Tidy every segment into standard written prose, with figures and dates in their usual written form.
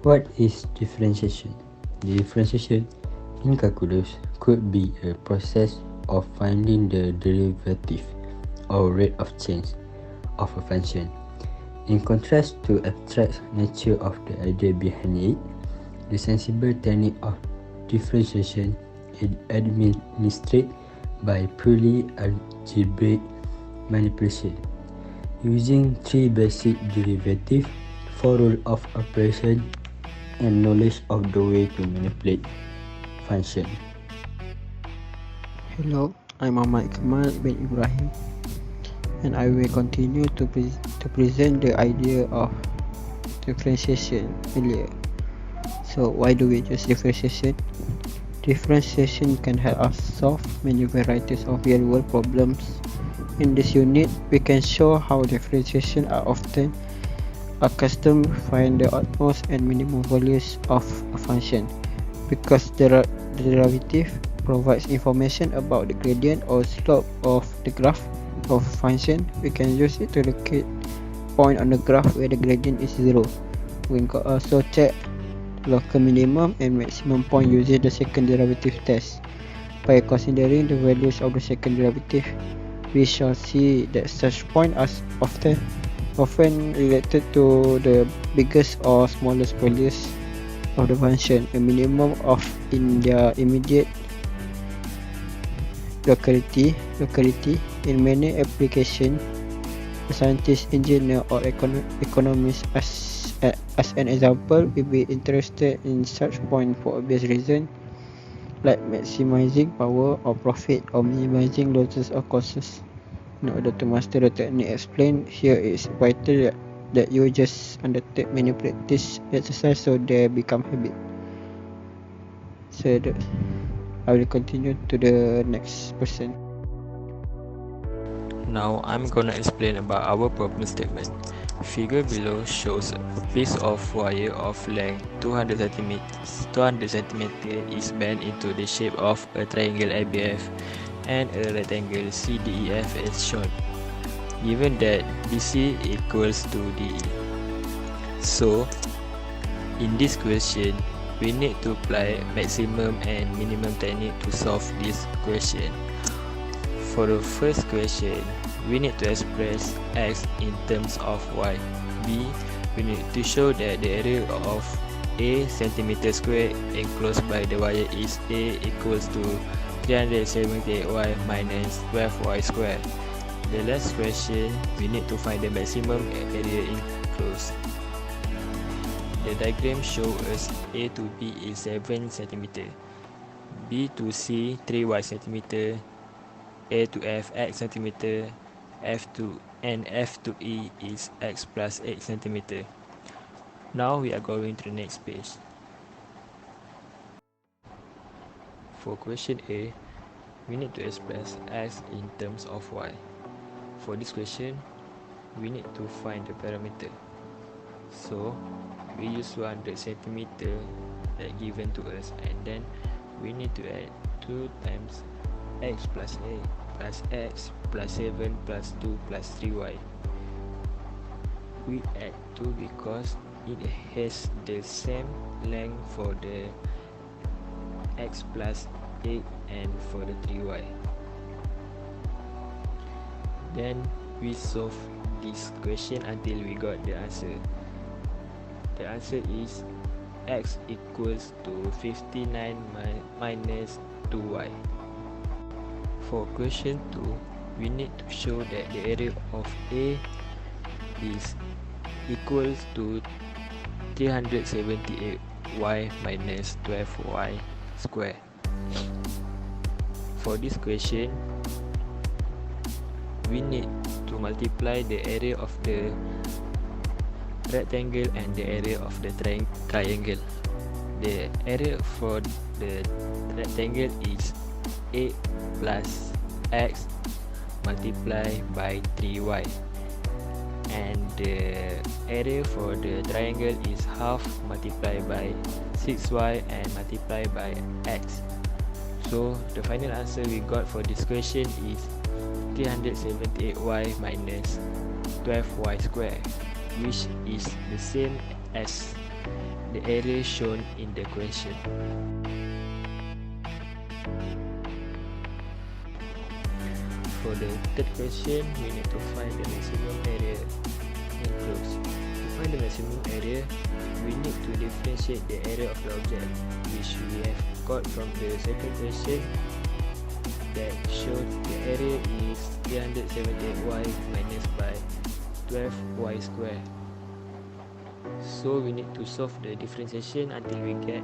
What is differentiation? Differentiation in calculus could be a process of finding the derivative or rate of change of a function. In contrast to abstract nature of the idea behind it, the sensible technique of differentiation is administered by purely algebraic manipulation, using three basic derivatives, four rules of operation, and knowledge of the way to manipulate function. Hello, I'm IKMAL IBHRAHIM, and I will continue to present the idea of differentiation earlier. So why do we use differentiation? Differentiation can help us solve many varieties of real-world problems. In this unit, we can show how differentiation are often accustomed to find the utmost and minimum values of a function, because the derivative provides information about the gradient or slope of the graph of a function. We can use it to locate point on the graph where the gradient is 0. We can also check local minimum and maximum point using the second derivative test. By considering the values of the second derivative, we shall see that such points are often related to the biggest or smallest values of the function, a minimum of in their immediate locality. In many applications, scientists, engineers, or economists, as an example, will be interested in such points for obvious reasons, like maximizing power or profit or minimizing losses or costs. In order to master the technique explained here, it is vital that you just undertake many practice exercise so they become habit. So I will continue to the next person. Now I'm gonna explain about our problem statement. Figure below shows a piece of wire of length 200 cm is bent into the shape of a triangle ABF and a rectangle CDEF as shown, given that BC equals to DE. So, in this question, we need to apply maximum and minimum technique to solve this question. For the first question, we need to express x in terms of y. B, we need to show that the area of a centimeter square enclosed by the wire is a equals to 378y minus 12y square. The last question, we need to find the maximum area enclosed. The diagram shows us A to B is 7 cm, B to C 3y cm, A to F x cm, F to E is x plus 8 cm. Now we are going to the next page. For question A, we need to express x in terms of y. For this question, we need to find the parameter. So we use 100 cm that given to us, and then we need to add 2 times x plus a plus x plus 7 plus 2 plus 3y. We add 2 because it has the same length for the x plus 8 and for the 3y. Then we solve this question until we got the answer. The answer is x equals to 59 minus 2y. For question 2, we need to show that the area of A is equals to 378y minus 12y square. For this question, we need to multiply the area of the rectangle and the area of the triangle. The area for the rectangle is 8 plus x multiplied by 3y, and the area for the triangle is half multiplied by 6y and multiplied by x. So the final answer we got for this question is 378y minus 12y square, which is the same as the area shown in the question. For the third question, we need to find the maximum area enclosed. To find the maximum area, we need to differentiate the area of the object, which we have got from the second question that showed the area is 378y minus by 12y square. So we need to solve the differentiation until we get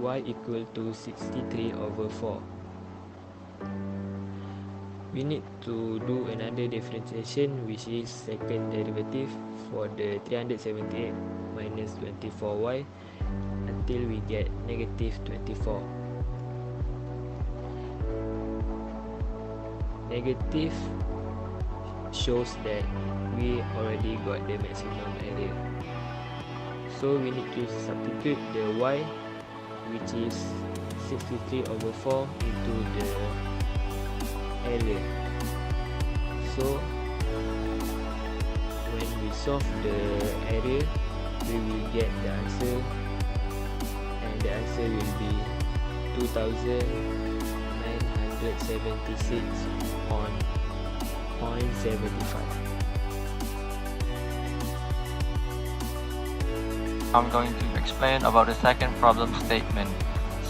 y equal to 63 over 4. We need to do another differentiation, which is second derivative for the 378 minus 24y until we get negative 24. Negative shows that we already got the maximum area. So we need to substitute the y, which is 63 over 4, into the area. So when we solve the area, we will get the answer, and the answer will be 2976 on 0.75. I'm going to explain about the second problem statement.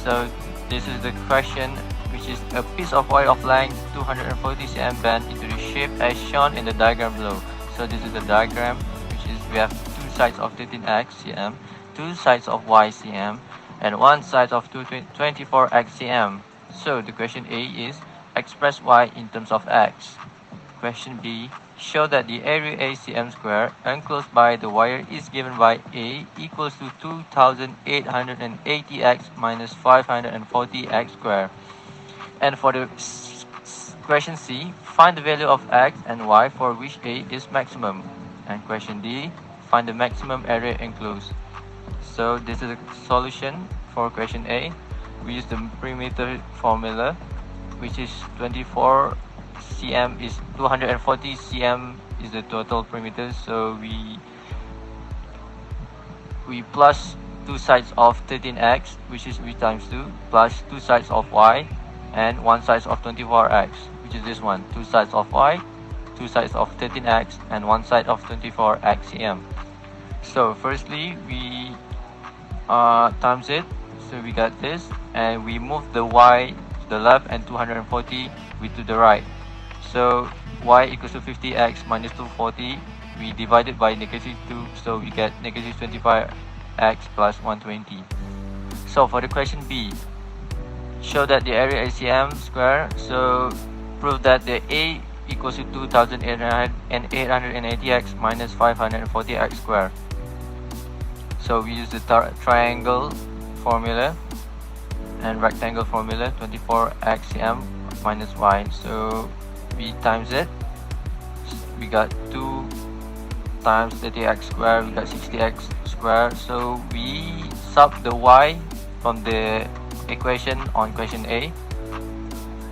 So this is the question, which is a piece of wire of length 240 cm bent into the shape as shown in the diagram below. So this is the diagram, which is we have two sides of 13x cm, two sides of y cm, and one side of 24x cm. So the question A is express y in terms of x. Question B, show that the area A cm square enclosed by the wire is given by A equals to 2880x minus 540x square. And for the question C, find the value of x and y for which A is maximum. And question D, find the maximum area enclosed. So this is a solution for question A. We use the perimeter formula, which is 24 cm is 240 cm is the total perimeter. So we plus two sides of 13x, which is v times 2, plus two sides of y, and one side of 24x, which is this one, two sides of y, two sides of 13x, and one side of 24x cm. So firstly, we times it, so we got this, and we move the y to the left and 240 to the right. So y equals to 50x minus 240, we divide it by negative 2, so we get negative 25x plus 120. So for the question B, show that the area ACM square, so prove that the A equals to 2880x minus 540x square. So we use the triangle formula and rectangle formula, 24xm minus y. So we times it, we got 2 times 30x square, we got 60x square. So we sub the y from the equation on question A,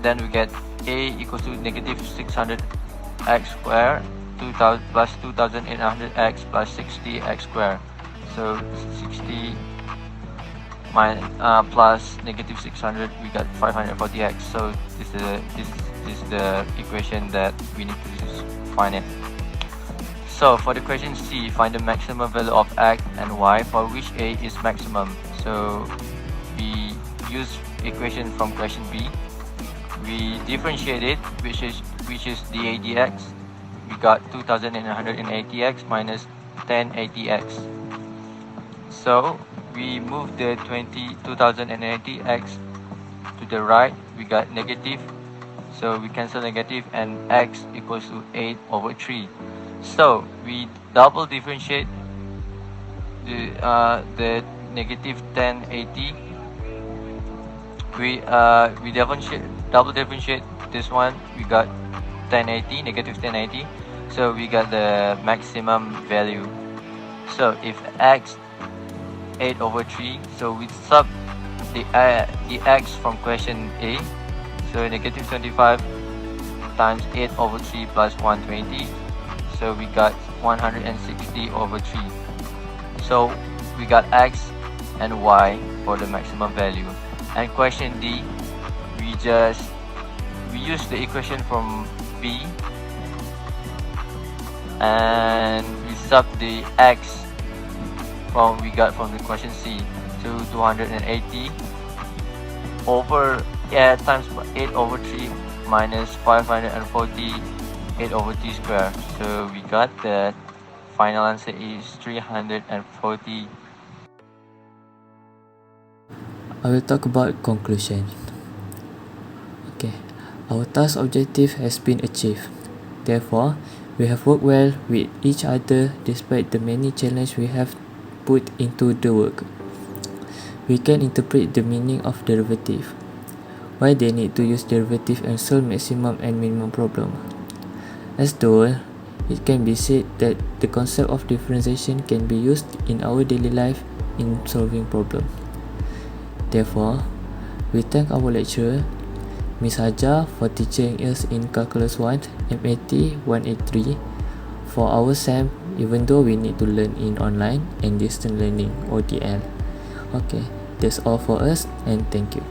then we get A equals to negative 600x square 2000 plus 2800x plus 60x square. So 60 plus negative 600, we got 540x. So this is the equation that we need to find it. So for the question C, find the maximum value of x and y for which A is maximum. So we use equation from question B. We differentiate it, which is dA dx. We got 2880x minus 1080x. So we move the 2080x to the right. We got negative, so we cancel negative, and x equals to 8 over 3. So we double differentiate the negative 1080. We double differentiate this one. We got 1080, negative 1080. So we got the maximum value. So if x 8 over 3, so we sub the x from question A. So negative 25 times 8 over 3 plus 120. So we got 160 over 3. So we got x and y for the maximum value. And question D, we use the equation from B and we sub the x we got from the question C to 280 over times 8 over 3 minus 540 8 over t square. So we got that final answer is 340. I will talk about conclusion. Okay, our task objective has been achieved. Therefore, we have worked well with each other despite the many challenges we have put into the work. We can interpret the meaning of derivative, why they need to use derivative and solve maximum and minimum problem. As though, it can be said that the concept of differentiation can be used in our daily life in solving problems. Therefore, we thank our lecturer, Ms. Hajar, for teaching us in Calculus 1, MAT183 for our SAM, even though we need to learn in online and distance learning, ODL. Okay, that's all for us, and thank you.